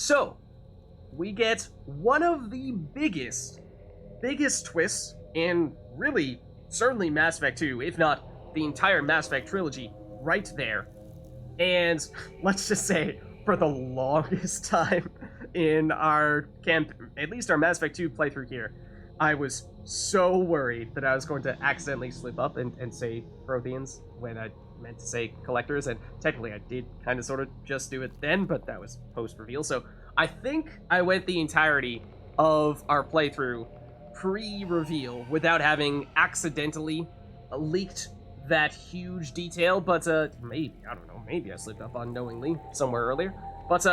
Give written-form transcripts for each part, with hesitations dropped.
So, we get one of the biggest twists in really, certainly Mass Effect 2, if not the entire Mass Effect trilogy, right there. And let's just say, for the longest time in our camp, at least our Mass Effect 2 playthrough here, I was so worried that I was going to accidentally slip up and say Protheans when I meant to say collectors, and technically I did kind of sort of just do it then, but that was post-reveal. So I think I went the entirety of our playthrough pre-reveal without having accidentally leaked that huge detail, but maybe, I don't know, maybe I slipped up unknowingly somewhere earlier. But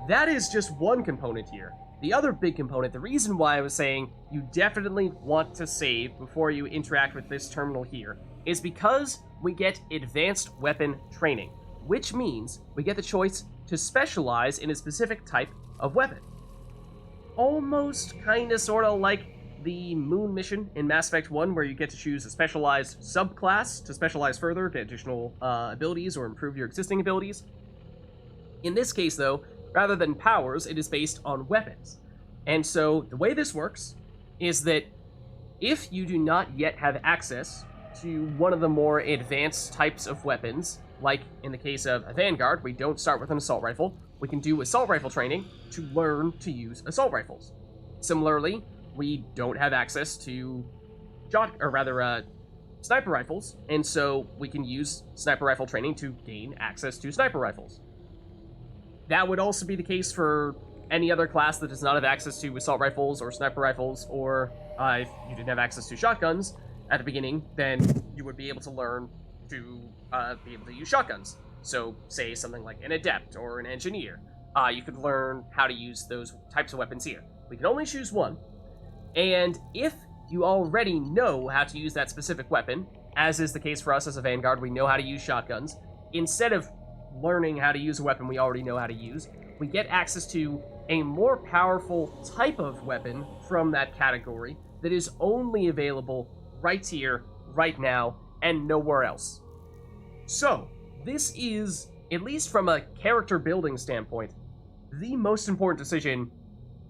that is just one component here. The other big component, the reason why I was saying you definitely want to save before you interact with this terminal here, is because we get advanced weapon training, which means we get the choice to specialize in a specific type of weapon. Almost kinda sorta like the Moon mission in Mass Effect 1, where you get to choose a specialized subclass to specialize further, get additional abilities, or improve your existing abilities. In this case, though, rather than powers, it is based on weapons. And so, the way this works is that if you do not yet have access to one of the more advanced types of weapons, like in the case of a Vanguard, we don't start with an assault rifle, we can do assault rifle training to learn to use assault rifles. Similarly, we don't have access to sniper rifles, and so we can use sniper rifle training to gain access to sniper rifles. That would also be the case for any other class that does not have access to assault rifles or sniper rifles, or if you didn't have access to shotguns at the beginning, then you would be able to learn to be able to use shotguns. So, say something like an adept or an engineer. You could learn how to use those types of weapons here. We can only choose one, and if you already know how to use that specific weapon, as is the case for us as a Vanguard, we know how to use shotguns, instead of learning how to use a weapon we already know how to use, we get access to a more powerful type of weapon from that category that is only available right here, right now, and nowhere else. So, this is, at least from a character building standpoint, the most important decision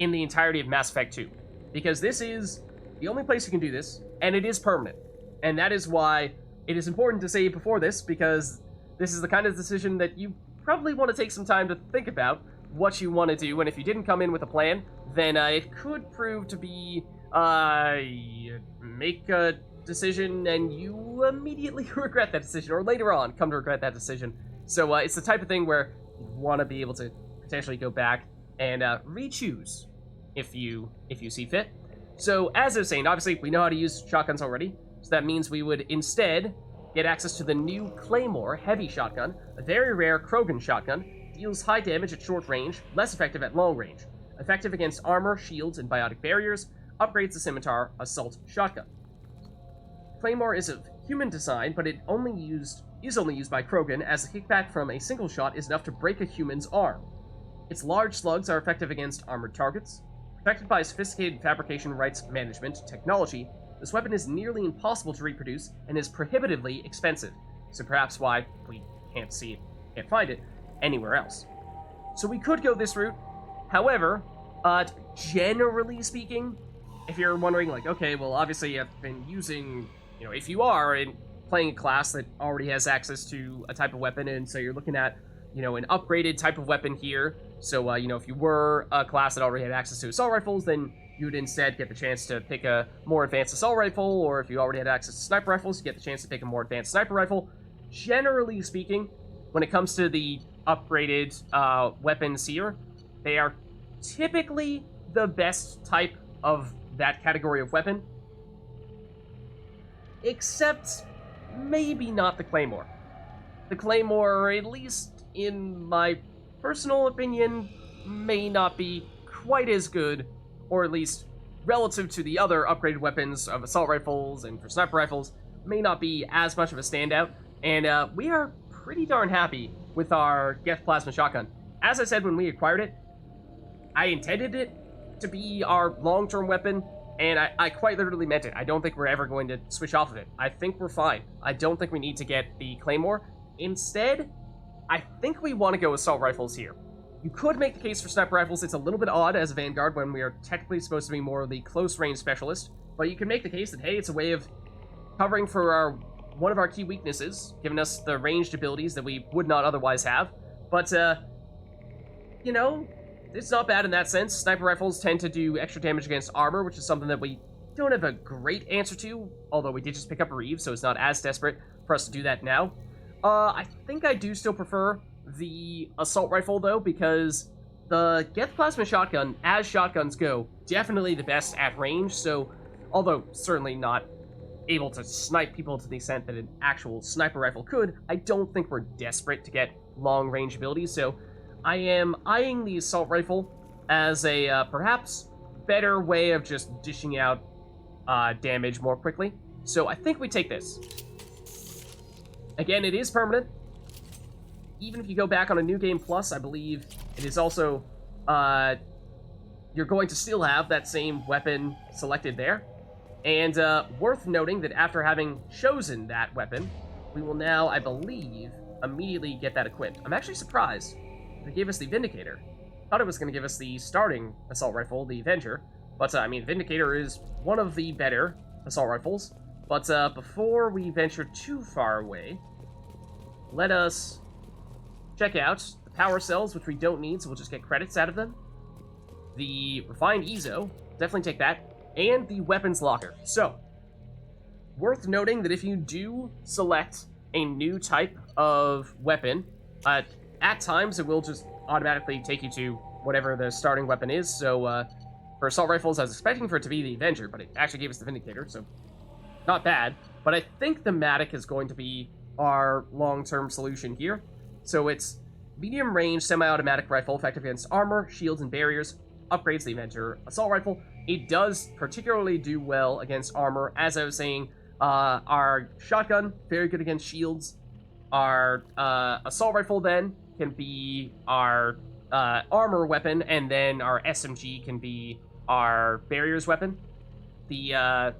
in the entirety of Mass Effect 2. Because this is the only place you can do this, and it is permanent. And that is why it is important to save before this, because this is the kind of decision that you probably want to take some time to think about what you want to do, and if you didn't come in with a plan, then it could prove to be, make a decision and you immediately regret that decision, or later on come to regret that decision. So it's the type of thing where you want to be able to potentially go back and re-choose if you see fit. So as I was saying, obviously we know how to use shotguns already, so that means we would instead get access to the new Claymore heavy shotgun, a very rare Krogan shotgun, deals high damage at short range, less effective at long range, effective against armor, shields, and biotic barriers, upgrades the Scimitar assault shotgun. Claymore is of human design, but it is only used by Krogan, as the kickback from a single shot is enough to break a human's arm. Its large slugs are effective against armored targets. Protected by sophisticated fabrication rights management technology, this weapon is nearly impossible to reproduce and is prohibitively expensive, so perhaps why we can't find it anywhere else. So we could go this route. However, generally speaking, if you're wondering, like, okay, well, obviously I've been using, if you are playing a class that already has access to a type of weapon, and so you're looking at, an upgraded type of weapon here, so, if you were a class that already had access to assault rifles, then you would instead get the chance to pick a more advanced assault rifle, or if you already had access to sniper rifles, you get the chance to pick a more advanced sniper rifle. Generally speaking, when it comes to the upgraded weapons here, they are typically the best type of that category of weapon, except maybe not the Claymore. The Claymore, at least in my personal opinion, may not be quite as good, or at least relative to the other upgraded weapons of assault rifles and for sniper rifles, may not be as much of a standout, and we are pretty darn happy with our Geth Plasma Shotgun. As I said when we acquired it, I intended it to be our long-term weapon, and I quite literally meant it. I don't think we're ever going to switch off of it. I think we're fine. I don't think we need to get the Claymore. Instead, I think we want to go assault rifles here. You could make the case for sniper rifles. It's a little bit odd as a Vanguard when we are technically supposed to be more of the close-range specialist, but you can make the case that, hey, it's a way of covering for one of our key weaknesses, giving us the ranged abilities that we would not otherwise have. But, you know, it's not bad in that sense. Sniper rifles tend to do extra damage against armor, which is something that we don't have a great answer to, although we did just pick up a Reeve, so it's not as desperate for us to do that now. I think I do still prefer the assault rifle, though, because the Geth Plasma Shotgun, as shotguns go, definitely the best at range, so although certainly not able to snipe people to the extent that an actual sniper rifle could, I don't think we're desperate to get long-range abilities, so I am eyeing the assault rifle as a perhaps better way of just dishing out damage more quickly. So I think we take this. Again, it is permanent. Even if you go back on a New Game Plus, I believe it is also, you're going to still have that same weapon selected there. And worth noting that after having chosen that weapon, we will now, I believe, immediately get that equipped. I'm actually surprised they gave us the Vindicator. Thought it was going to give us the starting assault rifle, the Avenger. But, I mean, Vindicator is one of the better assault rifles. But before we venture too far away, let us check out the power cells, which we don't need, so we'll just get credits out of them. The Refined Ezo, definitely take that. And the Weapons Locker. So, worth noting that if you do select a new type of weapon, at times it will just automatically take you to whatever the starting weapon is. So, for assault rifles, I was expecting for it to be the Avenger, but it actually gave us the Vindicator, so not bad. But I think the Matic is going to be our long-term solution here. So it's medium-range, semi-automatic rifle, effective against armor, shields, and barriers. Upgrades the Avenger assault rifle. It does particularly do well against armor. As I was saying, our shotgun, very good against shields. Our assault rifle, then, can be our armor weapon, and then our SMG can be our barriers weapon. The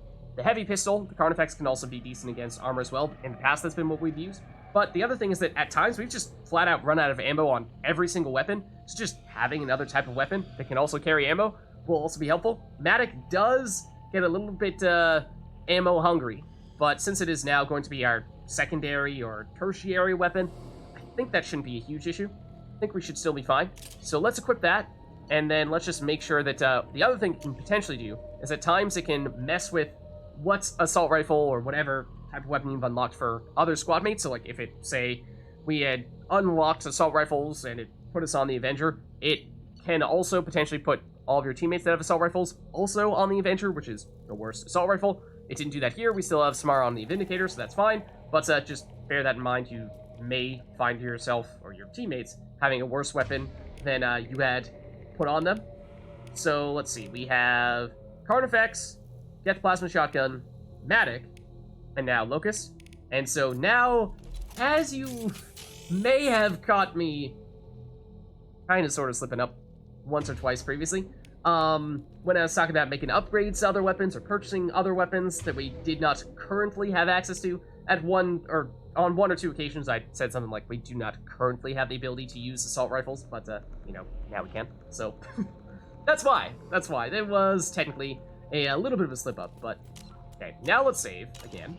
heavy pistol, the Carnifex, can also be decent against armor as well. In the past, that's been what we've used. But the other thing is that at times, we've just flat out run out of ammo on every single weapon. So just having another type of weapon that can also carry ammo will also be helpful. Matic does get a little bit ammo hungry, but since it is now going to be our secondary or tertiary weapon, I think that shouldn't be a huge issue. I think we should still be fine. So let's equip that, and then let's just make sure that the other thing it can potentially do is at times it can mess with what's assault rifle or whatever type of weapon you've unlocked for other squad mates. So like if it, say, we had unlocked assault rifles and it put us on the Avenger, it can also potentially put all of your teammates that have assault rifles also on the Avenger, which is the worst assault rifle. It didn't do that here. We still have Samara on the Vindicator, so that's fine. But just bear that in mind. You may find yourself or your teammates having a worse weapon than you had put on them. So let's see. We have Carnifex, Geth Plasma Shotgun, Matic, and now Locust. And so now, as you may have caught me kind of sort of slipping up once or twice previously, when I was talking about making upgrades to other weapons or purchasing other weapons that we did not currently have access to, on one or two occasions I said something like, we do not currently have the ability to use assault rifles, but, you know, now we can. So, that's why. There was technically a little bit of a slip-up, but, okay, now let's save again.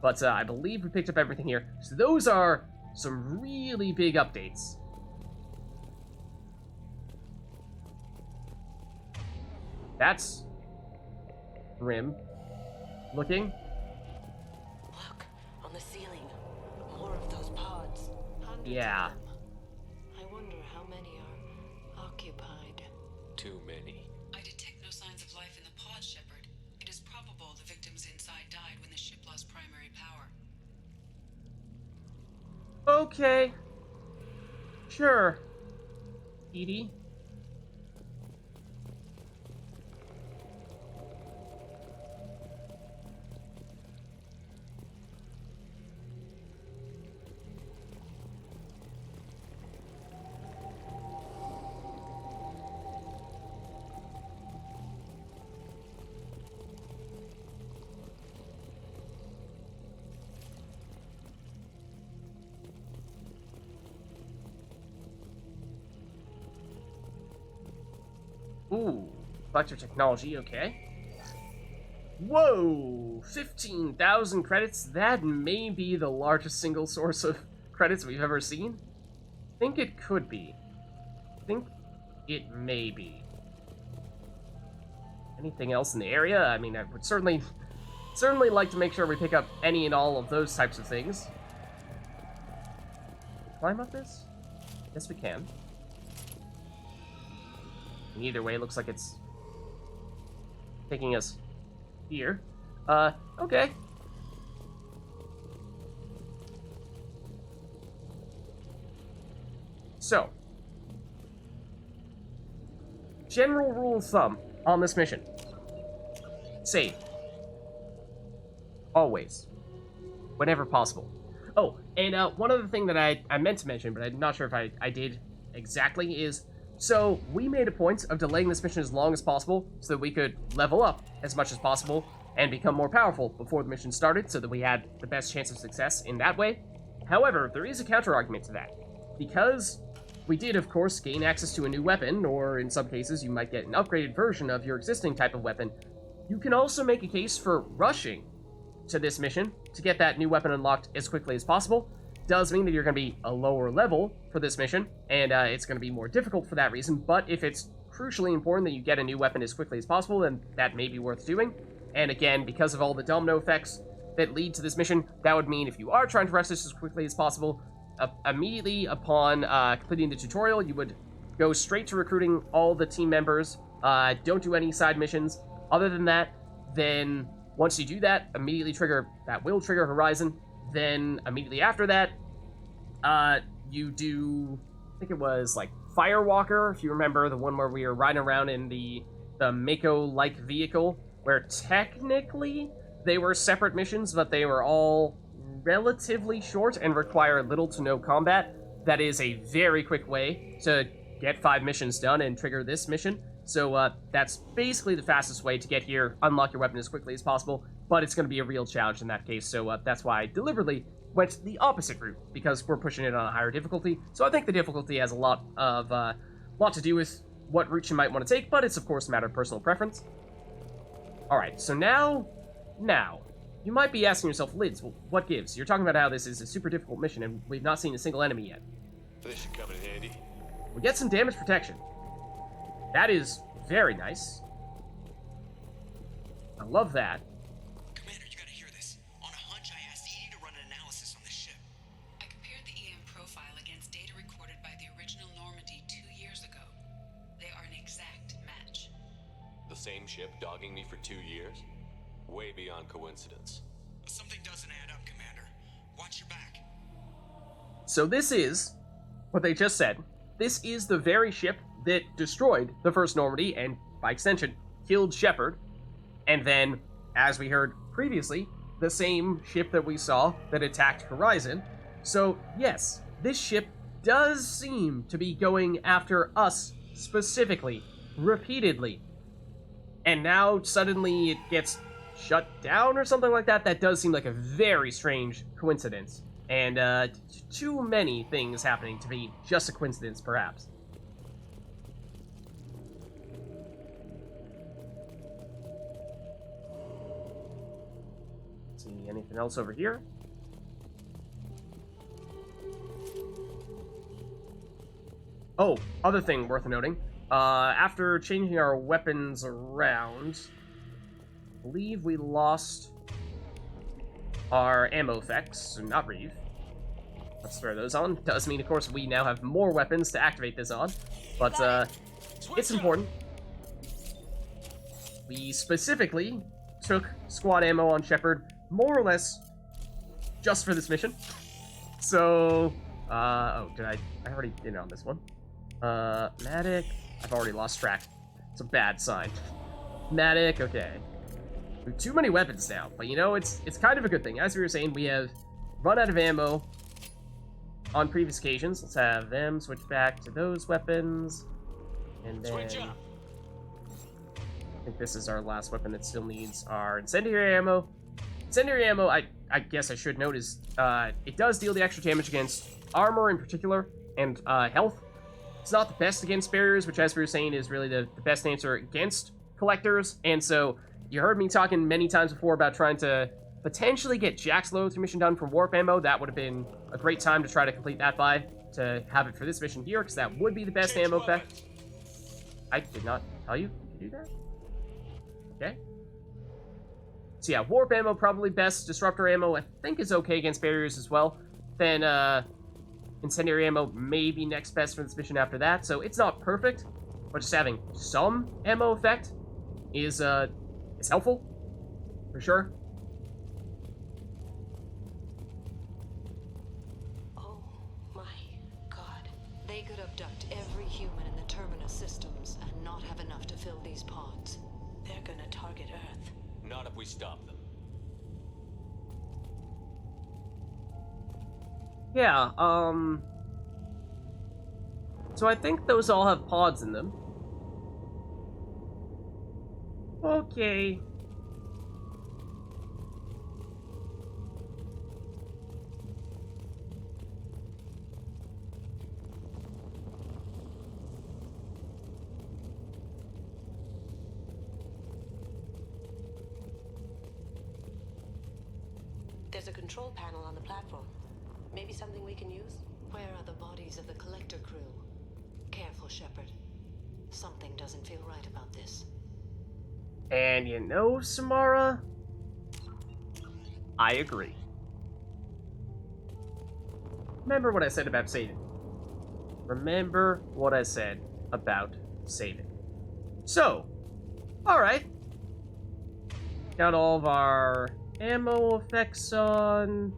But I believe we picked up everything here. So those are some really big updates. That's grim looking. Look, on the ceiling. More of those pods. Hundreds Yeah. of them. I wonder how many are occupied. Too many. I detect no signs of life in the pod, Shepard. It is probable the victims inside died when the ship lost primary power. Okay. Sure. Edie. Ooh, collector technology, okay. Whoa! 15,000 credits? That may be the largest single source of credits we've ever seen. I think it could be. I think it may be. Anything else in the area? I mean, I would certainly like to make sure we pick up any and all of those types of things. Climb up this? Yes, we can. And either way, it looks like it's taking us here. Okay. So, general rule of thumb on this mission. Save. Always. Whenever possible. Oh, and one other thing that I meant to mention, but I'm not sure if I did exactly, is... So, we made a point of delaying this mission as long as possible so that we could level up as much as possible and become more powerful before the mission started so that we had the best chance of success in that way. However, there is a counter-argument to that. Because we did, of course, gain access to a new weapon, or in some cases you might get an upgraded version of your existing type of weapon, you can also make a case for rushing to this mission to get that new weapon unlocked as quickly as possible. Does mean that you're going to be a lower level for this mission, and it's going to be more difficult for that reason, but if it's crucially important that you get a new weapon as quickly as possible, then that may be worth doing. And again, because of all the domino effects that lead to this mission, that would mean if you are trying to rush this as quickly as possible, immediately upon completing the tutorial, you would go straight to recruiting all the team members, don't do any side missions. Other than that, then once you do that, immediately trigger, that will trigger Horizon. Then immediately after that, you do, I think it was like Firewalker, if you remember, the one where we were riding around in the Mako-like vehicle, where technically they were separate missions, but they were all relatively short and require little to no combat. That is a very quick way to get 5 missions done and trigger this mission. So that's basically the fastest way to get here, unlock your weapon as quickly as possible, but it's going to be a real challenge in that case, so that's why I deliberately went the opposite route, because we're pushing it on a higher difficulty. So I think the difficulty has a lot to do with what route you might want to take, but it's of course a matter of personal preference. Alright, so now, you might be asking yourself, Lids, well, what gives? You're talking about how this is a super difficult mission, and we've not seen a single enemy yet. This should come in handy. We get some damage protection. That is very nice. I love that. Commander, you gotta hear this. On a hunch, I asked Edie to run an analysis on this ship. I compared the EM profile against data recorded by the original Normandy 2 years ago. They are an exact match. The same ship dogging me for 2 years? Way beyond coincidence. Something doesn't add up, Commander. Watch your back. So this is what they just said. This is the very ship that destroyed the first Normandy and, by extension, killed Shepard. And then, as we heard previously, the same ship that we saw that attacked Horizon. So, yes, this ship does seem to be going after us specifically, repeatedly. And now, suddenly, it gets shut down or something like that. That does seem like a very strange coincidence. And, too many things happening to be just a coincidence, perhaps. See anything else over here? Oh, other thing worth noting. After changing our weapons around, I believe we lost our ammo effects, so not Reeve. Let's throw those on. Does mean, of course, we now have more weapons to activate this on, but it's important. We specifically took squad ammo on Shepard, more or less just for this mission. So, oh, I already did it on this one. Matic, I've already lost track. It's a bad sign. Matic, okay. We have too many weapons now, but you know, it's kind of a good thing. As we were saying, we have run out of ammo on previous occasions. Let's have them switch back to those weapons. And then Switch up. I think this is our last weapon that still needs our incendiary ammo. Incendiary ammo, I guess I should note, is it does deal the extra damage against armor in particular, and health. It's not the best against barriers, which, as we were saying, is really the best answer against collectors. And so you heard me talking many times before about trying to potentially get Jack's load through mission done from warp ammo. That would have been a great time to try to complete that by, to have it for this mission here, because that would be the best ammo effect. I did not tell you to do that. Okay. So yeah, warp ammo probably best. Disruptor ammo I think is okay against barriers as well. Then incendiary ammo maybe next best for this mission after that. So it's not perfect, but just having some ammo effect is helpful for sure. Oh my god. They could abduct every human in the Terminus systems and not have enough to fill these pods. They're gonna target Earth. Not if we stop them. Yeah, so I think those all have pods in them. Okay. There's a control panel on the platform. Maybe something we can use? Where are the bodies of the collector crew? Careful, Shepard. Something doesn't feel right about this. And you know, Samara, I agree. Remember what I said about saving. Remember what I said about saving. So, alright. Got all of our ammo effects on.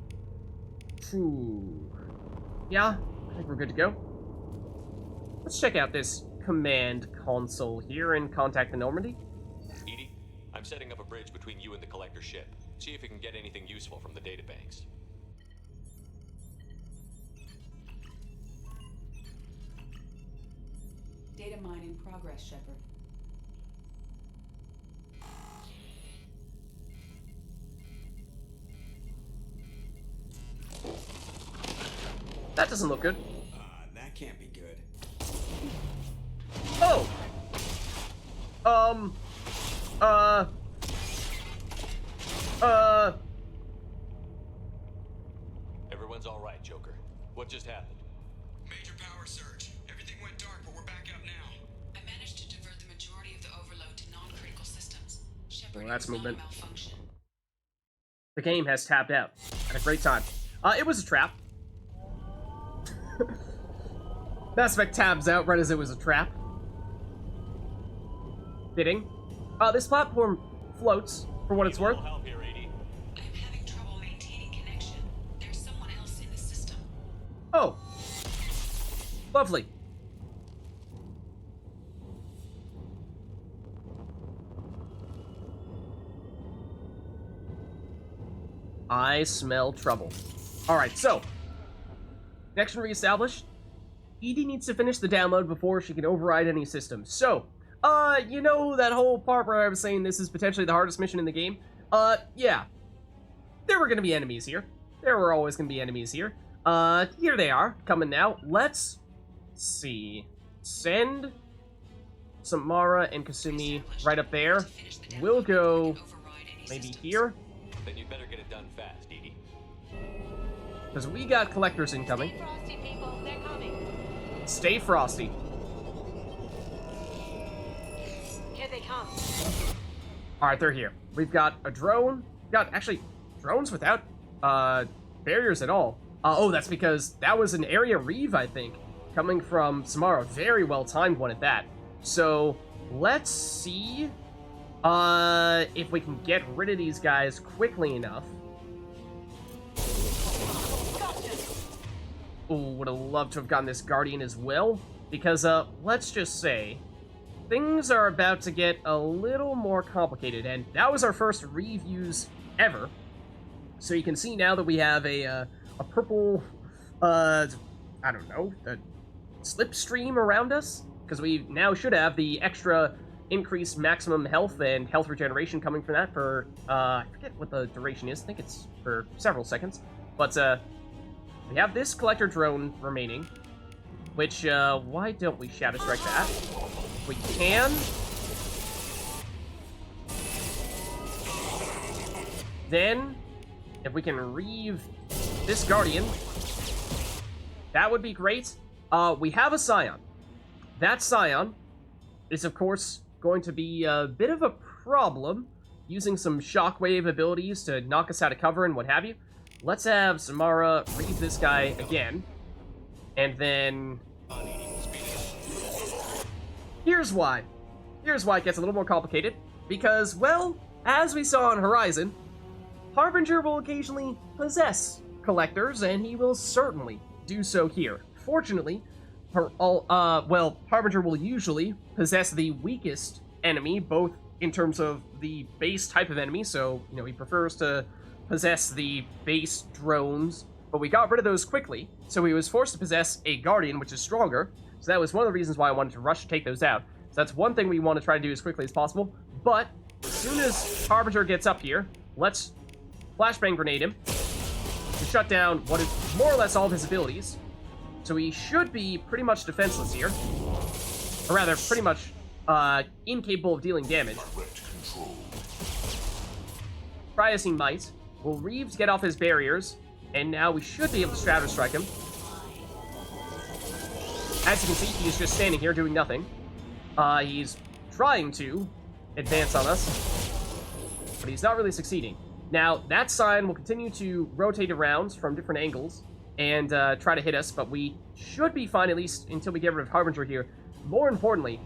Yeah, I think we're good to go. Let's check out this command console here and contact the Normandy. Edie, I'm setting up a bridge between you and the collector ship. See if you can get anything useful from the databanks. Data mine in progress, Shepard. That doesn't look good. That can't be good. Oh! Everyone's all right, Joker. What just happened? Major power surge. Everything went dark, but we're back up now. I managed to divert the majority of the overload to non-critical systems. Shepard, Well, that's it was not a movement. malfunction. The game has tapped out. At a great time. It was a trap. Mass Effect tabs out right as it was a trap. Fitting. This platform floats, for what it's worth. Help here, Edie. I'm having trouble maintaining connection. There's someone else in the system. Oh. Lovely. I smell trouble. Alright, so. Connection reestablished. Edie needs to finish the download before she can override any systems. So, you know that whole part where I was saying this is potentially the hardest mission in the game? Yeah. There were gonna be enemies here. There were always gonna be enemies here. Here they are, coming now. Let's see. Send Samara and Kasumi right up there. We'll go maybe here, Then you'd better get it done fast, Edie. because we got collectors incoming. Stay frosty, people. They're coming. Stay frosty. Here they come. Alright, they're here. We've got a drone. Got, actually, drones without, barriers at all. Oh, that's because that was an area reeve, I think, coming from Samara. Very well timed one at that. So, let's see, if we can get rid of these guys quickly enough. Ooh, would have loved to have gotten this Guardian as well, because, let's just say, things are about to get a little more complicated, and that was our first reviews ever. So you can see now that we have a purple, I don't know, a slipstream around us, because we now should have the extra increased maximum health and health regeneration coming from that for, I forget what the duration is, I think it's for several seconds, but, we have this collector drone remaining. Which, why don't we Shadow Strike that? We can. Then, if we can reave this Guardian, that would be great. We have a Scion. That Scion is, of course, going to be a bit of a problem, using some shockwave abilities to knock us out of cover and what have you. Let's have Samara reave this guy again. And then... Here's why. Here's why it gets a little more complicated. Because, well, as we saw on Horizon, Harbinger will occasionally possess collectors, and he will certainly do so here. Fortunately, Harbinger will usually possess the weakest enemy, both in terms of the base type of enemy, so, you know, he prefers to possess the base drones, but we got rid of those quickly, so he was forced to possess a Guardian, which is stronger, so that was one of the reasons why I wanted to rush to take those out. So that's one thing we want to try to do as quickly as possible, but as soon as Harbinger gets up here, let's flashbang grenade him to shut down what is more or less all of his abilities. So he should be pretty much defenseless here. Or rather, pretty much incapable of dealing damage. Try as he might. We'll reave to get off his barriers, and now we should be able to Shadow Strike him. As you can see, he's just standing here doing nothing. He's trying to advance on us, but he's not really succeeding. Now, that sign will continue to rotate around from different angles and try to hit us, but we should be fine, at least until we get rid of Harbinger here. More importantly,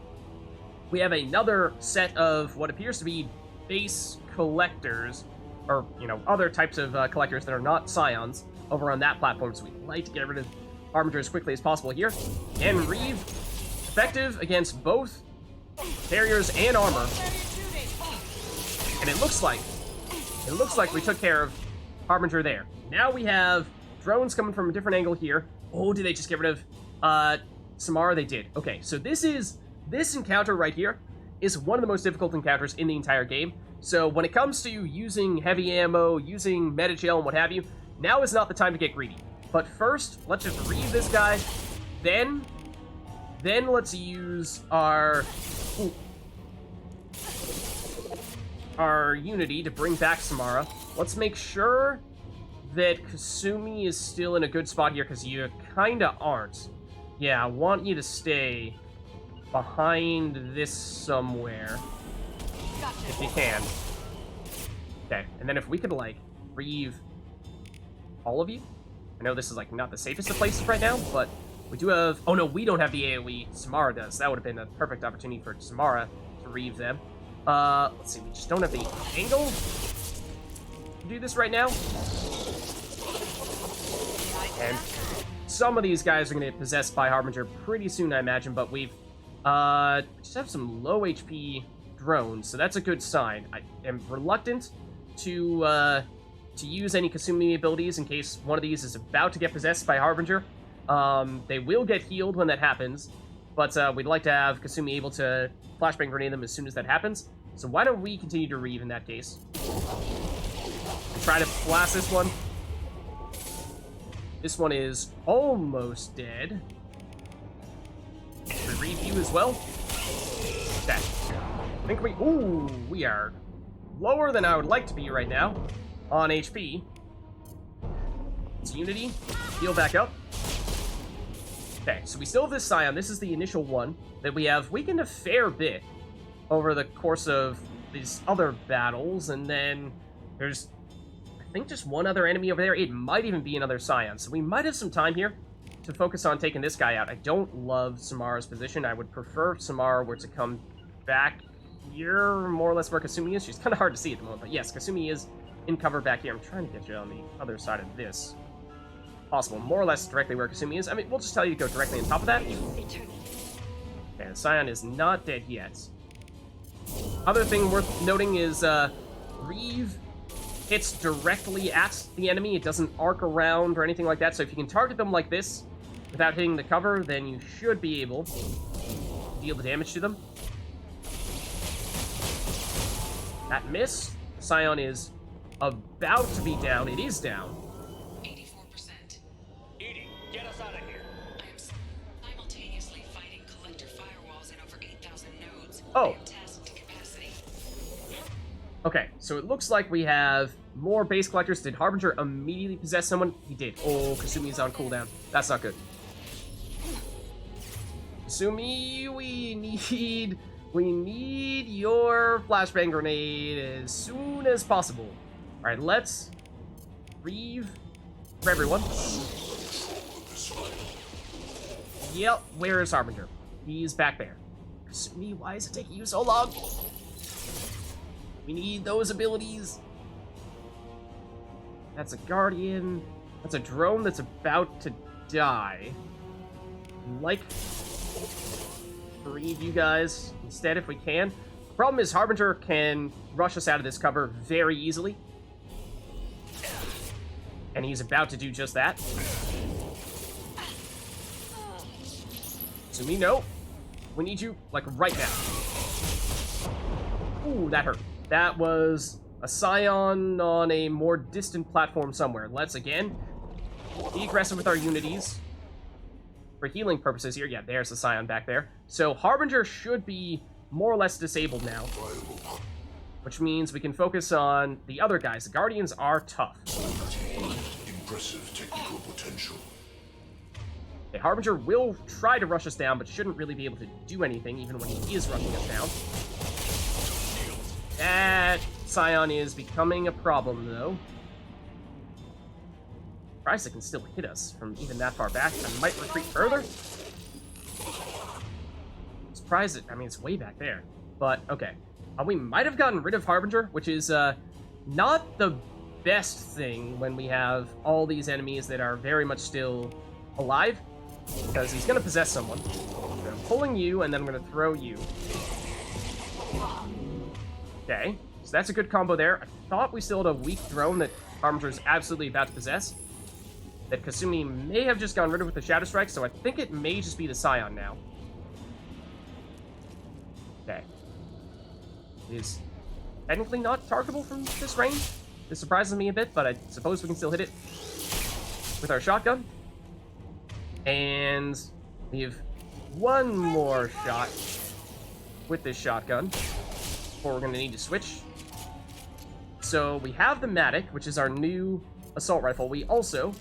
we have another set of what appears to be base collectors, or, you know, other types of collectors that are not Scions over on that platform, so we'd like to get rid of Harbinger as quickly as possible here. And reave, effective against both barriers and armor. And it looks like we took care of Harbinger there. Now we have drones coming from a different angle here. Oh, did they just get rid of Samara? They did. Okay, so this encounter right here is one of the most difficult encounters in the entire game. So when it comes to using heavy ammo, using meta-gel and what have you, now is not the time to get greedy. But first, let's just reave this guy. Then let's use our Unity to bring back Samara. Let's make sure that Kasumi is still in a good spot here, because you kinda aren't. Yeah, I want you to stay behind this somewhere. If you can. Okay, and then if we could, like, reave all of you. I know this is, like, not the safest of places right now, but we do have... Oh, no, we don't have the AoE. Samara does. That would have been a perfect opportunity for Samara to reave them. Let's see, we just don't have the angle to do this right now. And some of these guys are going to get possessed by Harbinger pretty soon, I imagine, but we've just have some low HP drones, so that's a good sign. I am reluctant to use any Kasumi abilities in case one of these is about to get possessed by Harbinger. They will get healed when that happens, but we'd like to have Kasumi able to flashbang grenade them as soon as that happens. So why don't we continue to reave in that case? Try to blast this one. This one is almost dead. We reave you as well. Okay. I think we are lower than I would like to be right now on HP. It's Unity. Heal back up. Okay, so we still have this Scion. This is the initial one that we have weakened a fair bit over the course of these other battles, and then there's, I think, just one other enemy over there. It might even be another Scion, so we might have some time here to focus on taking this guy out. I don't love Samara's position. I would prefer if Samara were to come back here, more or less where Kasumi is. She's kind of hard to see at the moment, but yes, Kasumi is in cover back here. I'm trying to get you on the other side of this. Possible, more or less directly where Kasumi is. I mean, we'll just tell you to go directly on top of that. Okay, the Scion is not dead yet. Other thing worth noting is, reave hits directly at the enemy. It doesn't arc around or anything like that, so if you can target them like this without hitting the cover, then you should be able to deal the damage to them. That miss. Scion is about to be down. It is down. 84%. Edie, get us out of here. I am Oh. Task to capacity. Okay, so it looks like we have more base collectors. Did Harbinger immediately possess someone? He did. Oh, Kasumi's on cooldown. That's not good. Kasumi, we need your flashbang grenade as soon as possible. Alright, let's reeve for everyone. Yep, where is Harbinger? He's back there. Kasumi, why is it taking you so long? We need those abilities. That's a Guardian. That's a drone that's about to die. Like, read you guys instead if we can. Problem is, Harbinger can rush us out of this cover very easily. And he's about to do just that. Kasumi, no. We need you, like, right now. Ooh, that hurt. That was a Scion on a more distant platform somewhere. Let's, again, be aggressive with our unities. For healing purposes here, yeah, there's the Scion back there. So Harbinger should be more or less disabled now. Which means we can focus on the other guys. The Guardians are tough. Impressive technical potential. Okay, Harbinger will try to rush us down, but shouldn't really be able to do anything, even when he is rushing us down. That Scion is becoming a problem, though. Surprised it can still hit us from even that far back. I might retreat further. Surprised it. I mean, it's way back there. But, okay. We might have gotten rid of Harbinger, which is not the best thing when we have all these enemies that are very much still alive. Because he's going to possess someone. So I'm pulling you, and then I'm going to throw you. Okay, so that's a good combo there. I thought we still had a weak drone that Harbinger is absolutely about to possess. That Kasumi may have just gotten rid of with the Shadow Strike, so I think it may just be the Scion now. Okay. It is technically not targetable from this range. This surprises me a bit, but I suppose we can still hit it with our shotgun. And we have one more shot with this shotgun before we're going to need to switch. So we have the Matic, which is our new assault rifle. We also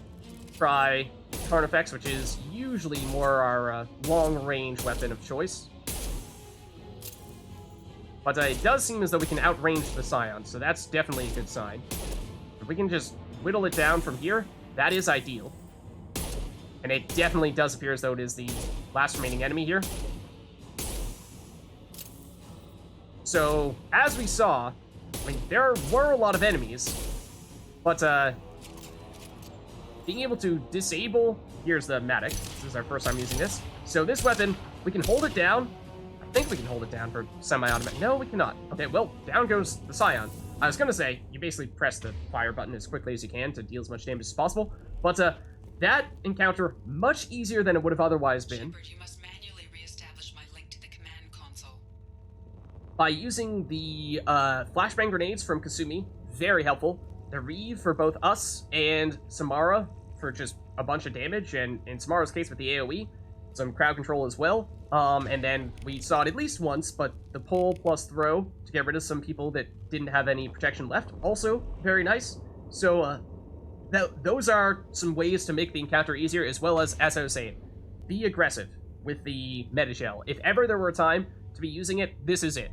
try Carnifex, which is usually more our long-range weapon of choice. But it does seem as though we can outrange the Scion, so that's definitely a good sign. If we can just whittle it down from here, that is ideal. And it definitely does appear as though it is the last remaining enemy here. So, as we saw, I mean, there were a lot of enemies, but being able to disable, here's the Matic, this is our first time using this. So this weapon, we can hold it down. I think we can hold it down for semi-automatic. No, we cannot. Okay, well, down goes the Scion. I was gonna say, you basically press the fire button as quickly as you can to deal as much damage as possible, but that encounter, much easier than it would have otherwise been. Shepard, you must manually re-establish my link to the command console. By using the flashbang grenades from Kasumi, very helpful. The Reeve for both us and Samara for just a bunch of damage, and in Samara's case with the AoE, some crowd control as well. And then we saw it at least once, but the pull plus throw to get rid of some people that didn't have any protection left, also very nice. So those are some ways to make the encounter easier, as well as I was saying, be aggressive with the Metagel. If ever there were a time to be using it, this is it.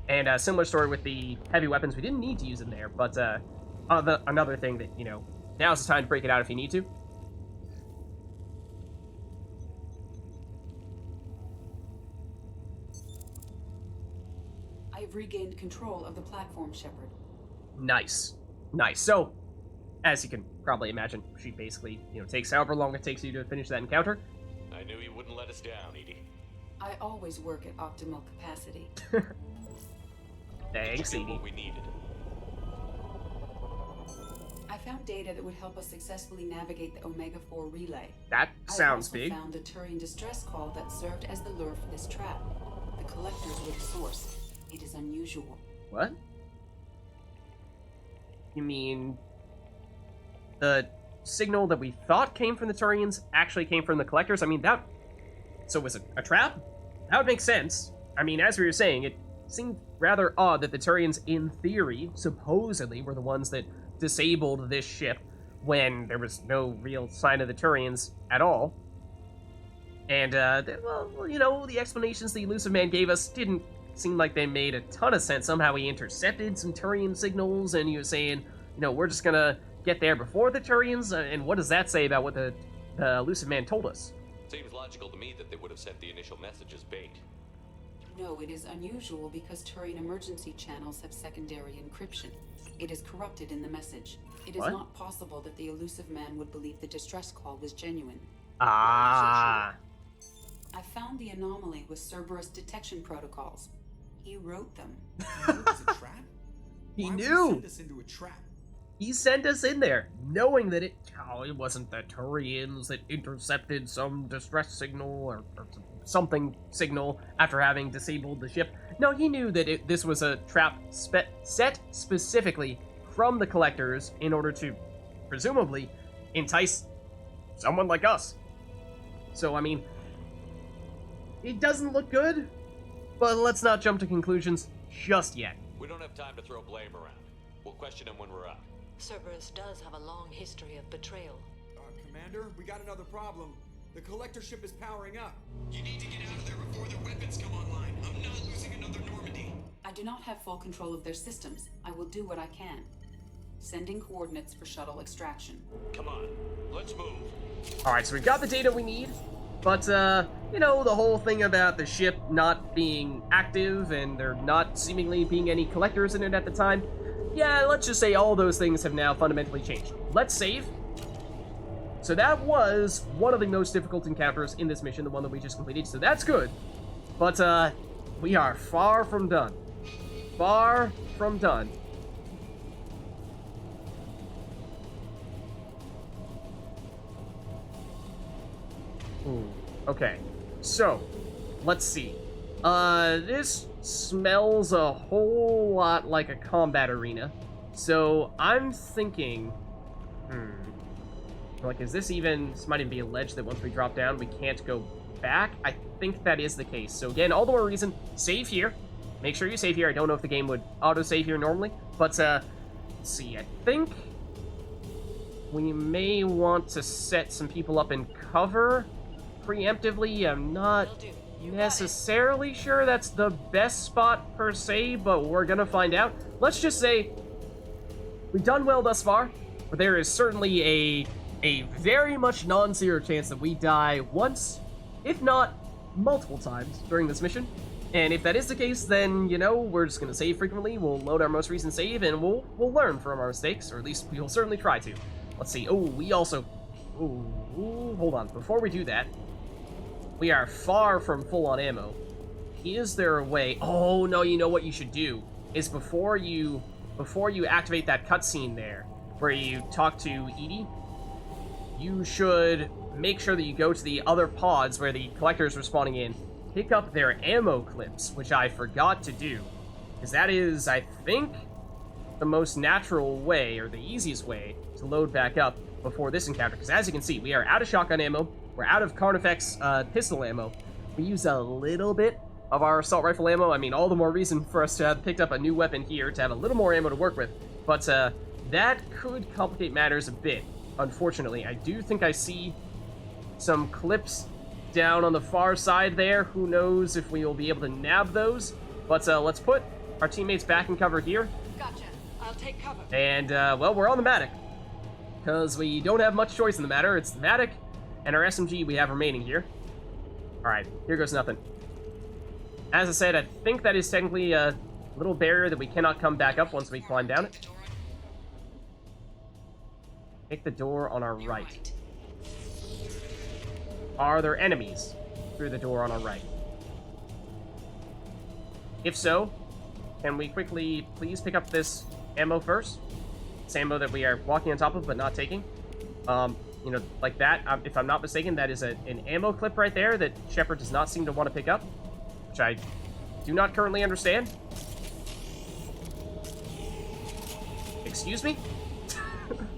And a similar story with the heavy weapons. We didn't need to use them there, but another thing that, you know, now's the time to break it out if you need to. I've regained control of the platform, Shepard. Nice. Nice. So, as you can probably imagine, she basically, you know, takes however long it takes you to finish that encounter. I knew you wouldn't let us down, Edie. I always work at optimal capacity. Thanks, Did you get Edie. what we needed? I found data that would help us successfully navigate the Omega-4 relay. That sounds I also big. found a Turian distress call that served as the lure for this trap. The collectors were the source. It is unusual. What? You mean the signal that we thought came from the Turians actually came from the collectors? I mean, that... So was it a trap? That would make sense. I mean, as we were saying, it seemed rather odd that the Turians, in theory, supposedly, were the ones that disabled this ship when there was no real sign of the Turians at all. And, well, you know, the explanations the Elusive Man gave us didn't seem like they made a ton of sense. Somehow he intercepted some Turian signals, and he was saying, you know, we're just gonna get there before the Turians, and what does that say about what the Elusive Man told us? Seems logical to me that they would have sent the initial message as bait. No, it is unusual because Turian emergency channels have secondary encryption. It is corrupted in the message. It is What? not possible that the Elusive Man would believe the distress call was genuine. Ah. I found the anomaly with Cerberus detection protocols. He wrote them. You knew it was a trap? He Why would knew. send us into a trap? He sent us in there, knowing that it wasn't the Turians that intercepted some distress signal or something signal after having disabled the ship. No, he knew that this was a trap set specifically from the Collectors in order to, presumably, entice someone like us. So, I mean, it doesn't look good, but let's not jump to conclusions just yet. We don't have time to throw blame around. We'll question him when we're out. Cerberus does have a long history of betrayal. Commander, we got another problem. The collector ship is powering up. You need to get out of there before their weapons come online. I'm not losing another Normandy. I do not have full control of their systems. I will do what I can. Sending coordinates for shuttle extraction. Come on, let's move. Alright, so we've got the data we need, but, you know, the whole thing about the ship not being active and there not seemingly being any collectors in it at the time, yeah, let's just say all those things have now fundamentally changed. Let's save. So that was one of the most difficult encounters in this mission, the one that we just completed, so that's good. But, we are far from done. Far from done. Ooh, okay, so, let's see. This smells a whole lot like a combat arena. So, I'm thinking... Like, is this even... This might even be a ledge that once we drop down, we can't go back? I think that is the case. So, again, all the more reason, save here. Make sure you save here. I don't know if the game would auto-save here normally. But, let's see. I think we may want to set some people up in cover preemptively. I'm not necessarily sure that's the best spot per se, but we're gonna find out. Let's just say we've done well thus far, but there is certainly a very much non-zero chance that we die once, if not multiple times during this mission. And if that is the case, then, you know, we're just gonna save frequently. We'll load our most recent save, and we'll learn from our mistakes, or at least we'll certainly try to. Let's see. Oh, we also... Ooh, hold on. Before we do that, we are far from full on ammo. Is there a way... Oh, no, you know what you should do? Is before you activate that cutscene there, where you talk to Edie, you should make sure that you go to the other pods where the Collectors are spawning in, pick up their ammo clips, which I forgot to do. Because that is, I think, the most natural way, or the easiest way, to load back up before this encounter. Because as you can see, we are out of shotgun ammo, we're out of Carnifex pistol ammo. We use a little bit of our assault rifle ammo. I mean, all the more reason for us to have picked up a new weapon here, to have a little more ammo to work with. But that could complicate matters a bit, unfortunately. I do think I see some clips down on the far side there. Who knows if we will be able to nab those. But let's put our teammates back in cover here. Gotcha. I'll take cover. And, well, we're on the Matic. Because we don't have much choice in the matter. It's the Matic and our SMG we have remaining here. Alright, here goes nothing. As I said, I think that is technically a little barrier that we cannot come back up once we climb down it. Take the door on our right. Are there enemies through the door on our right? If so, can we quickly please pick up this ammo first? This ammo that we are walking on top of but not taking. You know, like that. If I'm not mistaken, that is an ammo clip right there that Shepard does not seem to want to pick up, which I do not currently understand. Excuse me?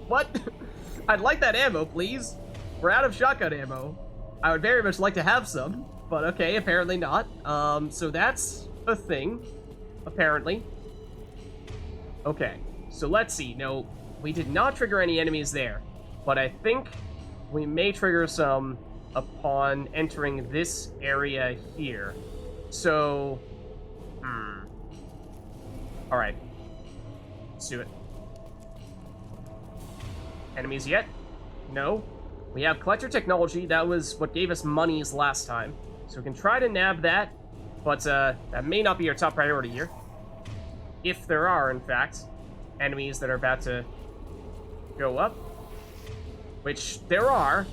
What? I'd like that ammo, please. We're out of shotgun ammo. I would very much like to have some. But okay, apparently not. So that's a thing, apparently. Okay, so let's see. No, we did not trigger any enemies there, but I think we may trigger some upon entering this area here. So, Alright. Let's do it. Enemies yet? No. We have collector technology. That was what gave us monies last time. So we can try to nab that, but that may not be our top priority here. If there are, in fact, enemies that are about to go up. Which there are.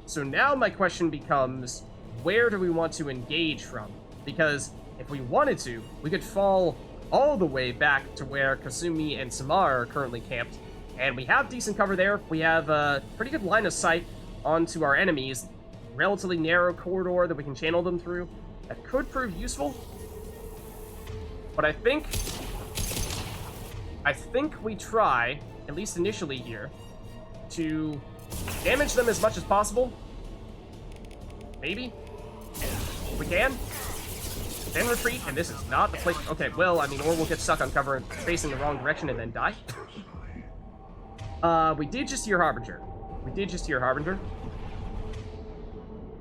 So now my question becomes, where do we want to engage from? Because if we wanted to, we could fall all the way back to where Kasumi and Samara are currently camped. And we have decent cover there. We have a pretty good line of sight onto our enemies. Relatively narrow corridor that we can channel them through. That could prove useful. But I think we try, at least initially here, to damage them as much as possible. Maybe. If we can. Then retreat, and this is not the place. Okay, well, I mean, or we'll get stuck on cover facing the wrong direction and then die. We did just hear Harbinger.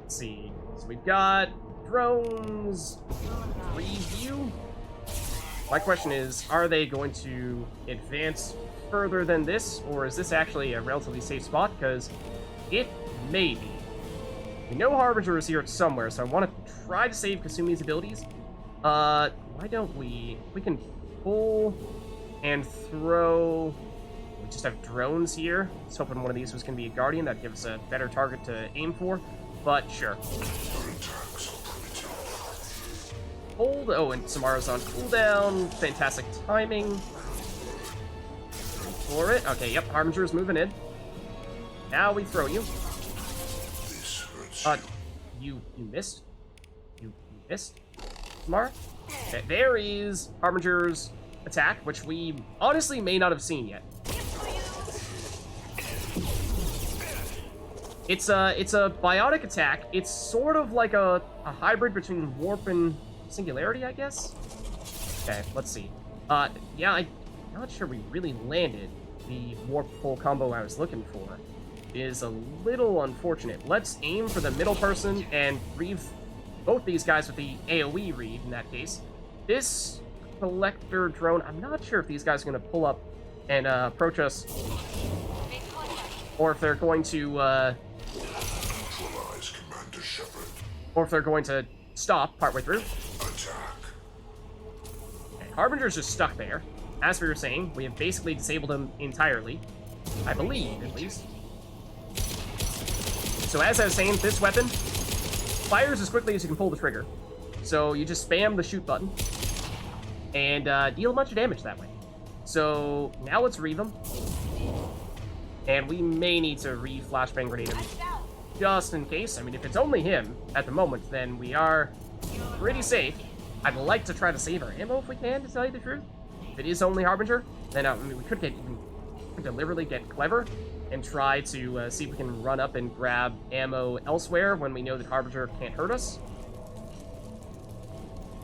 Let's see. So we've got drones. Review. My question is, are they going to advance further than this, or is this actually a relatively safe spot? Because it may be. We know Harbinger is here somewhere, so I want to try to save Kasumi's abilities. Why don't we can pull and throw. We just have drones here. I was hoping one of these was going to be a Guardian. That'd give us a better target to aim for. But sure. Hold. Oh, and Samara's on cooldown. Fantastic timing. For it. Okay, yep. Harbinger's moving in. Now we throw you. You missed? You missed? Samara? Okay, there is Harbinger's attack, which we honestly may not have seen yet. It's a biotic attack. It's sort of like a hybrid between warp and singularity, I guess? Okay, let's see. Yeah, I'm not sure we really landed the warp pull combo I was looking for. It is a little unfortunate. Let's aim for the middle person and reave both these guys with the AoE read in that case. This collector drone, I'm not sure if these guys are going to pull up and approach us, or if they're going to Neutralize Commander Shepard. or if they're going to stop partway through. Attack. Okay, Harbinger's just stuck there. As we were saying, we have basically disabled him entirely. I believe, at least. So as I was saying, this weapon fires as quickly as you can pull the trigger. So you just spam the shoot button and deal a bunch of damage that way. So now let's reave him. And we may need to re-flashbang grenade him just in case. I mean, if it's only him at the moment, then we are pretty safe. I'd like to try to save our ammo if we can, to tell you the truth. If it is only Harbinger, then I mean, we could deliberately get clever and try to see if we can run up and grab ammo elsewhere when we know that Harbinger can't hurt us.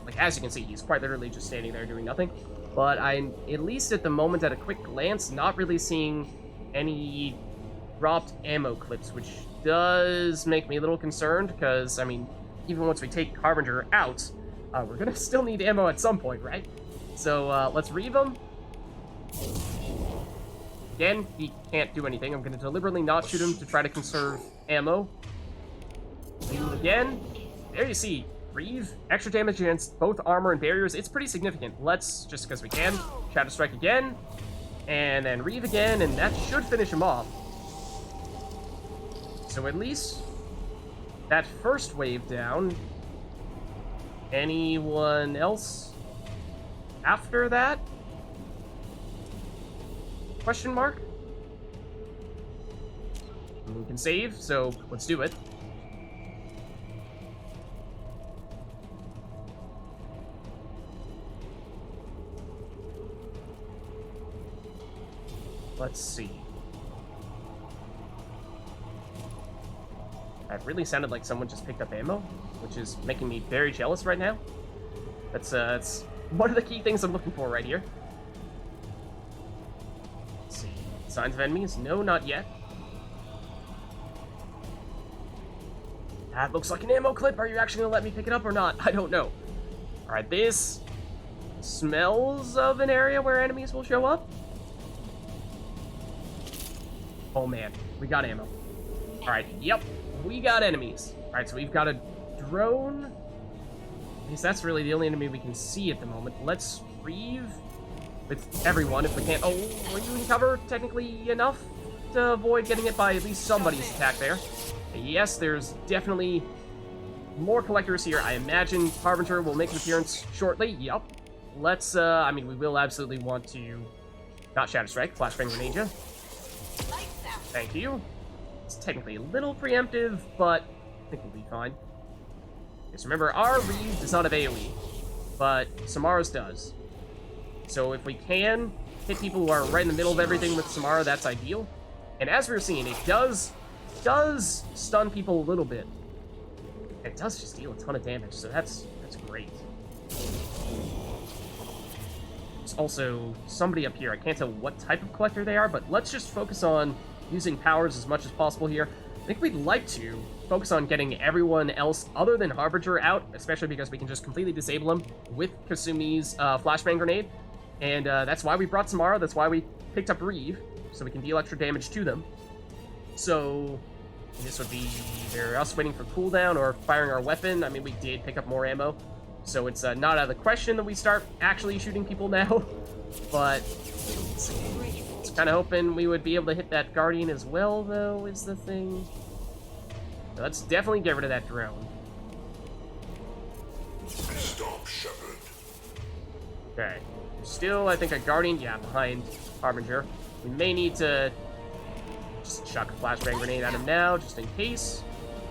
Like, as you can see, he's quite literally just standing there doing nothing. But I'm, at least at the moment, at a quick glance, not really seeing any dropped ammo clips, which does make me a little concerned, because, I mean, even once we take Harbinger out, we're gonna still need ammo at some point, right? So, let's reave him. Again, he can't do anything. I'm gonna deliberately not shoot him to try to conserve ammo. Reave again. There you see. Reave, extra damage against both armor and barriers. It's pretty significant. Let's, just because we can, Shadow Strike again. And then Reave again, and that should finish him off. So at least that first wave down. Anyone else after that? Question mark? We can save, so let's do it. Let's see. I That really sounded like someone just picked up ammo, which is making me very jealous right now. That's one of the key things I'm looking for right here. Let's see. Signs of enemies? No, not yet. That looks like an ammo clip. Are you actually gonna let me pick it up or not? I don't know. Alright, this smells of an area where enemies will show up. Oh man, we got ammo. Alright, yep, we got enemies. Alright, so we've got a drone. At least that's really the only enemy we can see at the moment. Let's reeve with everyone if we can't. Oh, were you in cover technically enough to avoid getting hit by at least somebody's attack there? Yes, there's definitely more collectors here. I imagine Harbinger will make an appearance shortly. Yup. Let's, I mean, we will absolutely want to not Shadow Strike, Flashbang Grenade ya. Thank you. It's technically a little preemptive, but I think we'll be fine. Just remember, our Reeve does not have AoE, but Samara's does. So if we can hit people who are right in the middle of everything with Samara, that's ideal. And as we were seeing, it does stun people a little bit. It does just deal a ton of damage, so that's great. There's also somebody up here. I can't tell what type of collector they are, but let's just focus on using powers as much as possible here. I think we'd like to focus on getting everyone else other than Harbinger out, especially because we can just completely disable him with Kasumi's Flashbang Grenade. And that's why we brought Samara, that's why we picked up Reeve, so we can deal extra damage to them. So this would be either us waiting for cooldown or firing our weapon. I mean, we did pick up more ammo, so it's not out of the question that we start actually shooting people now. But it's kind of hoping we would be able to hit that Guardian as well, though, is the thing. So let's definitely get rid of that drone. Stop, Shepard. Okay. Still, I think a Guardian, yeah, behind Harbinger. We may need to just chuck a Flashbang Grenade at him now, just in case.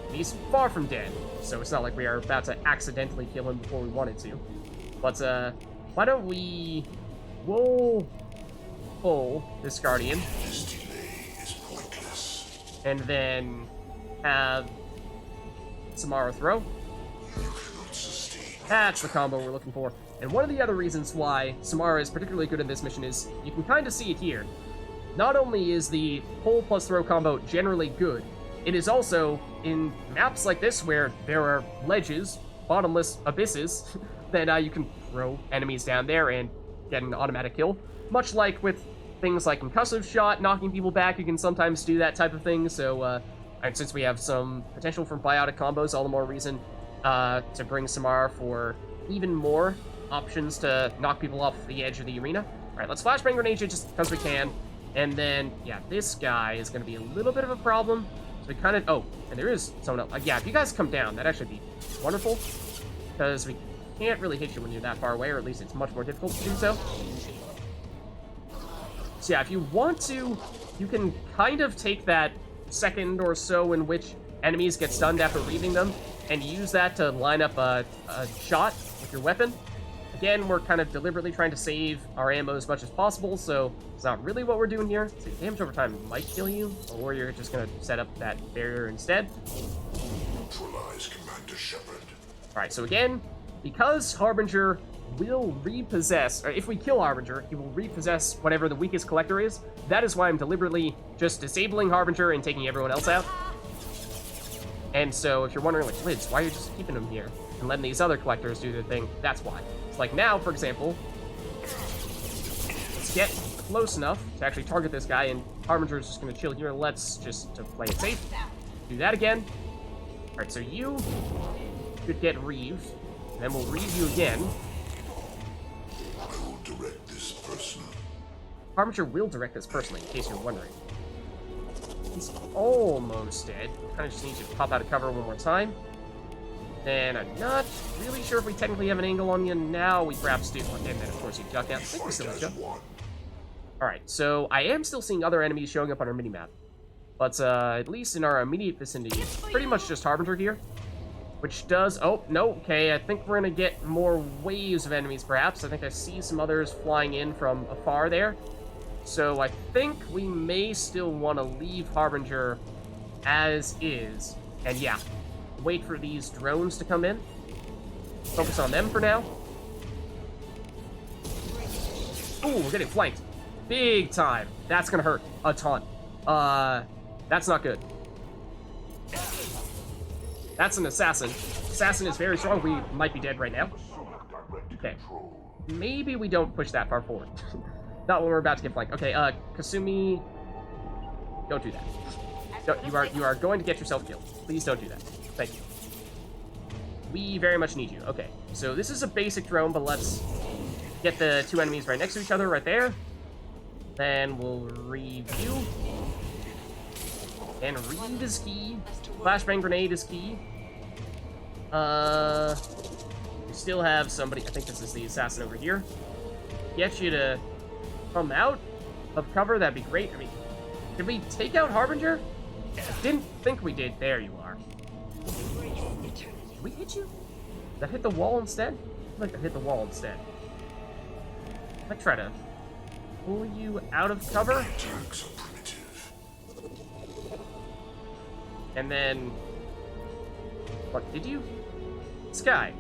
And he's far from dead, so it's not like we are about to accidentally kill him before we wanted to. But, why don't we... We'll pull this Guardian. This delay is pointless. And then have Samara throw. You cannot sustain. That's the combo we're looking for. And one of the other reasons why Samara is particularly good in this mission is, you can kind of see it here. Not only is the pull plus throw combo generally good, it is also, in maps like this where there are ledges, bottomless abysses, that you can throw enemies down there and get an automatic kill. Much like with things like concussive shot, knocking people back, you can sometimes do that type of thing, so, and since we have some potential from biotic combos, all the more reason to bring Samara for even more options to knock people off the edge of the arena. Alright, let's Flashbang Grenade it just because we can. And then, yeah, this guy is going to be a little bit of a problem. So we kind of... Oh, and there is someone else. Yeah, if you guys come down, that'd actually be wonderful. Because we can't really hit you when you're that far away, or at least it's much more difficult to do so. So yeah, if you want to, you can kind of take that second or so in which enemies get stunned after reaving them, and use that to line up a shot with your weapon. Again, we're kind of deliberately trying to save our ammo as much as possible, so it's not really what we're doing here. So damage over time might kill you, or you're just going to set up that barrier instead. Neutralize Commander Shepard. Alright, so again, because Harbinger will repossess, or if we kill Harbinger, he will repossess whatever the weakest collector is. That is why I'm deliberately just disabling Harbinger and taking everyone else out. And so if you're wondering, like, Vids, why are you just keeping him here and letting these other collectors do their thing? That's why. It's like now, for example, let's get close enough to actually target this guy, and Harbinger is just going to chill here. Let's just, to play it safe, do that again. Alright, so you should get reaved, and then we'll reave you again. I will direct this personally. Harbinger will direct this personally, in case you're wondering. He's almost dead. Kind of just need you to pop out of cover one more time. Then I'm not really sure if we technically have an angle on you now. We perhaps do. And then, of course, you duck out. I think we still have you. Alright, so I am still seeing other enemies showing up on our minimap. But at least in our immediate vicinity, it's pretty much just Harbinger here. Which does... Oh, no, okay, I think we're going to get more waves of enemies, perhaps. I think I see some others flying in from afar there. So I think we may still want to leave Harbinger as is. And yeah, wait for these drones to come in. Focus on them for now. Ooh, we're getting flanked. Big time. That's gonna hurt a ton. That's not good. That's an assassin. Assassin is very strong. We might be dead right now. Okay. Maybe we don't push that far forward. Not when we're about to get flanked. Okay, Kasumi, don't do that. You are going to get yourself killed. Please don't do that. Thank you. We very much need you. Okay, so this is a basic drone, but let's get the two enemies right next to each other right there. Then we'll review. And read is key. Flashbang grenade is key. We still have somebody. I think this is the assassin over here. Get you to come out of cover. That'd be great. I mean, did we take out Harbinger? I didn't think we did. There you are. Did we hit you? Did that hit the wall instead? I feel like that hit the wall instead. I try to pull you out of cover. Attacks are primitive. And then... What, did you? Sky.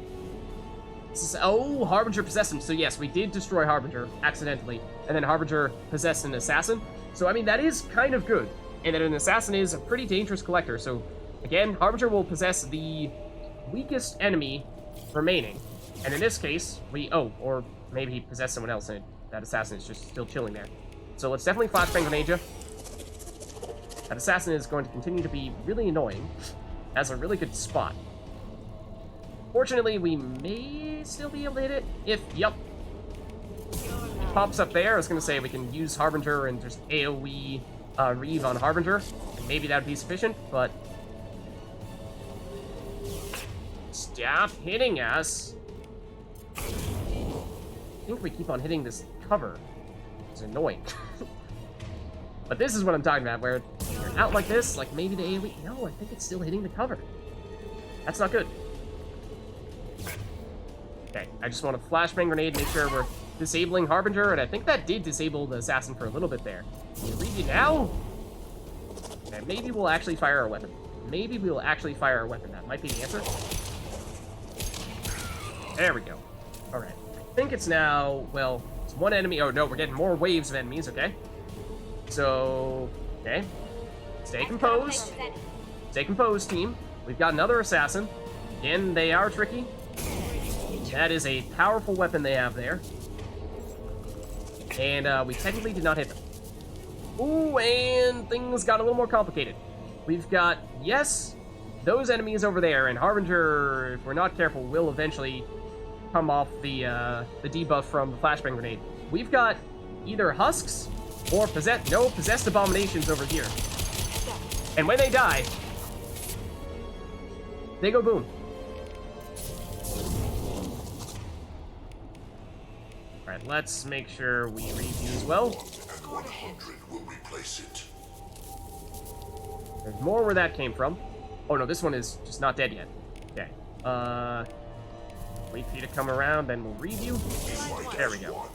Oh, Harbinger possessed him. So yes, we did destroy Harbinger accidentally. And then Harbinger possessed an assassin. So, I mean, that is kind of good. And then an assassin is a pretty dangerous collector. So, again, Harbinger will possess the weakest enemy remaining. And in this case, oh, or maybe he possessed someone else and that assassin is just still chilling there. So let's definitely flashbang grenade you. That assassin is going to continue to be really annoying. Has a really good spot. Fortunately, we may still be able to hit it if, yep. It pops up there. I was going to say we can use Harbinger and just AoE Reeve on Harbinger. And maybe that would be sufficient, but... Stop hitting us. I think we keep on hitting this cover. It's annoying. But this is what I'm talking about, where you're out like this, like maybe the AoE... No, I think it's still hitting the cover. That's not good. Okay, I just want to flashbang grenade, make sure we're disabling Harbinger, and I think that did disable the assassin for a little bit there. Can you read you now? Okay, maybe we'll actually fire our weapon. Maybe we'll actually fire our weapon. That might be the answer. There we go. Alright. I think it's now, well, it's one enemy. Oh, no, we're getting more waves of enemies, okay? So, okay. Stay composed. Stay composed, team. We've got another assassin. Again, they are tricky. That is a powerful weapon they have there. And we technically did not hit them. Ooh, and things got a little more complicated. We've got, yes, those enemies over there, and Harbinger, if we're not careful, will eventually come off the debuff from the flashbang grenade. We've got either husks or possessed abominations over here. And when they die, they go boom. Alright, let's make sure we review as well. 100 will replace it. There's more where that came from. Oh no, this one is just not dead yet. Okay. Wait for you to come around, then we'll review. There we go.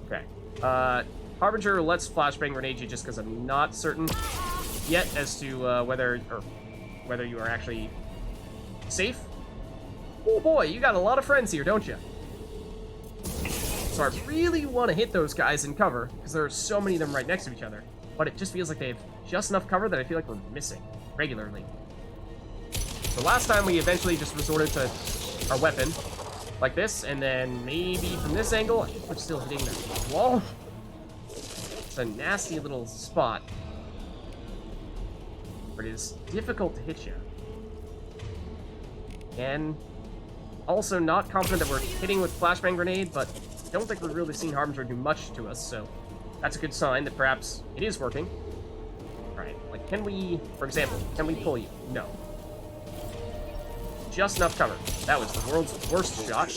Okay. Harbinger, let's flashbang grenade you just because I'm not certain yet as to whether you are actually safe. Oh boy, you got a lot of friends here, don't you? So I really want to hit those guys in cover, because there are so many of them right next to each other. But it just feels like they have just enough cover that I feel like we're missing regularly. So last time we eventually just resorted to our weapon, like this, and then maybe from this angle, I think we're still hitting that wall. It's a nasty little spot. But it is difficult to hit you. And also not confident that we're hitting with flashbang grenade, but I don't think we're really seeing Harbinger do much to us, so that's a good sign that perhaps it is working. Alright, like can we, for example, can we pull you? No. Just enough cover. That was the world's worst shot.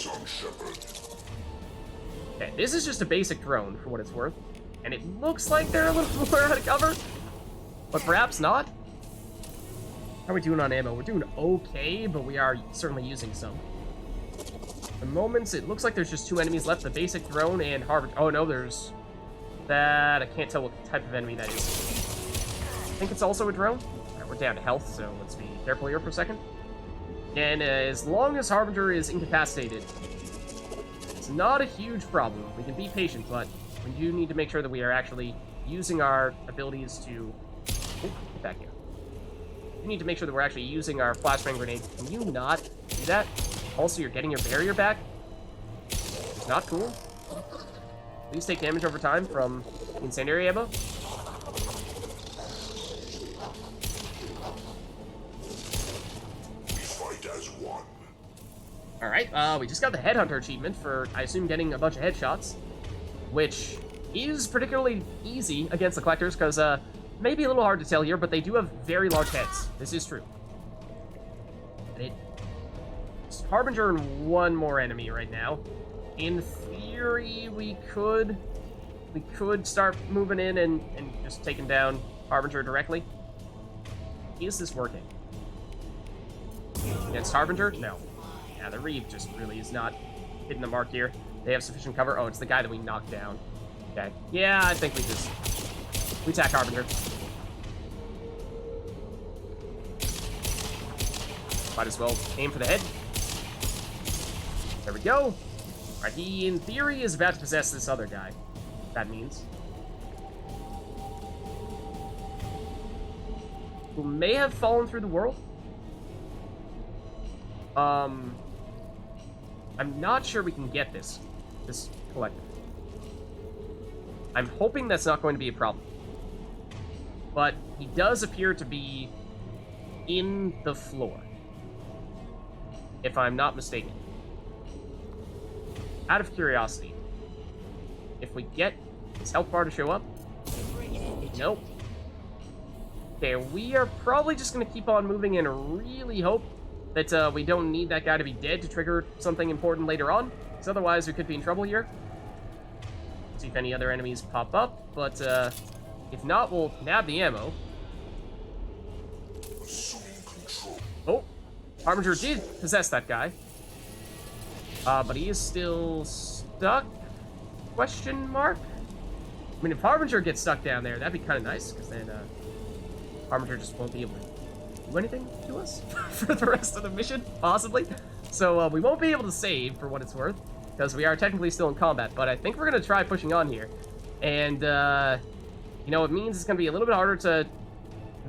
Okay, this is just a basic drone, for what it's worth. And it looks like they're a little more out of cover, but perhaps not. How are we doing on ammo? We're doing okay, but we are certainly using some. At the moments, it looks like there's just two enemies left, the basic drone and Harbinger. Oh no, there's that. I can't tell what type of enemy that is. I think it's also a drone. I we're down to health, so let's be careful here for a second. And as long as Harbinger is incapacitated, it's not a huge problem. We can be patient, but we do need to make sure that we are actually using our abilities to... Oh, get back here. We need to make sure that we're actually using our flashbang grenade. Can you not do that? Also, you're getting your barrier back. It's not cool. Please take damage over time from incendiary ammo. Alright, we just got the Headhunter achievement for, I assume, getting a bunch of headshots, which is particularly easy against the Collectors, because, maybe a little hard to tell here, but they do have very large heads. This is true. And it's Harbinger and one more enemy right now. In theory, we could start moving in and just taking down Harbinger directly. Is this working? Against Harbinger? No. Yeah, the Reeve just really is not hitting the mark here. They have sufficient cover. Oh, it's the guy that we knocked down. Okay. Yeah, I think we attack Harbinger. Might as well aim for the head. There we go. Alright, he, in theory, is about to possess this other guy. That means. Who may have fallen through the world. I'm not sure we can get this collector. I'm hoping that's not going to be a problem. But he does appear to be in the floor, if I'm not mistaken. Out of curiosity, if we get his health bar to show up... Nope. Okay, we are probably just going to keep on moving and really hope that we don't need that guy to be dead to trigger something important later on, because otherwise we could be in trouble here. See if any other enemies pop up, but if not, we'll nab the ammo. Oh, Harbinger did possess that guy. But he is still stuck? Question mark? I mean, if Harbinger gets stuck down there, that'd be kind of nice, because then Harbinger just won't be able to do anything to us for the rest of the mission, possibly. So we won't be able to save, for what it's worth, because we are technically still in combat, but I think we're going to try pushing on here. And, you know, it means it's going to be a little bit harder to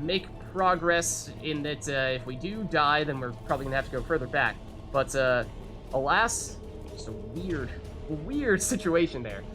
make progress in that if we do die, then we're probably going to have to go further back. But, alas, just a weird situation there.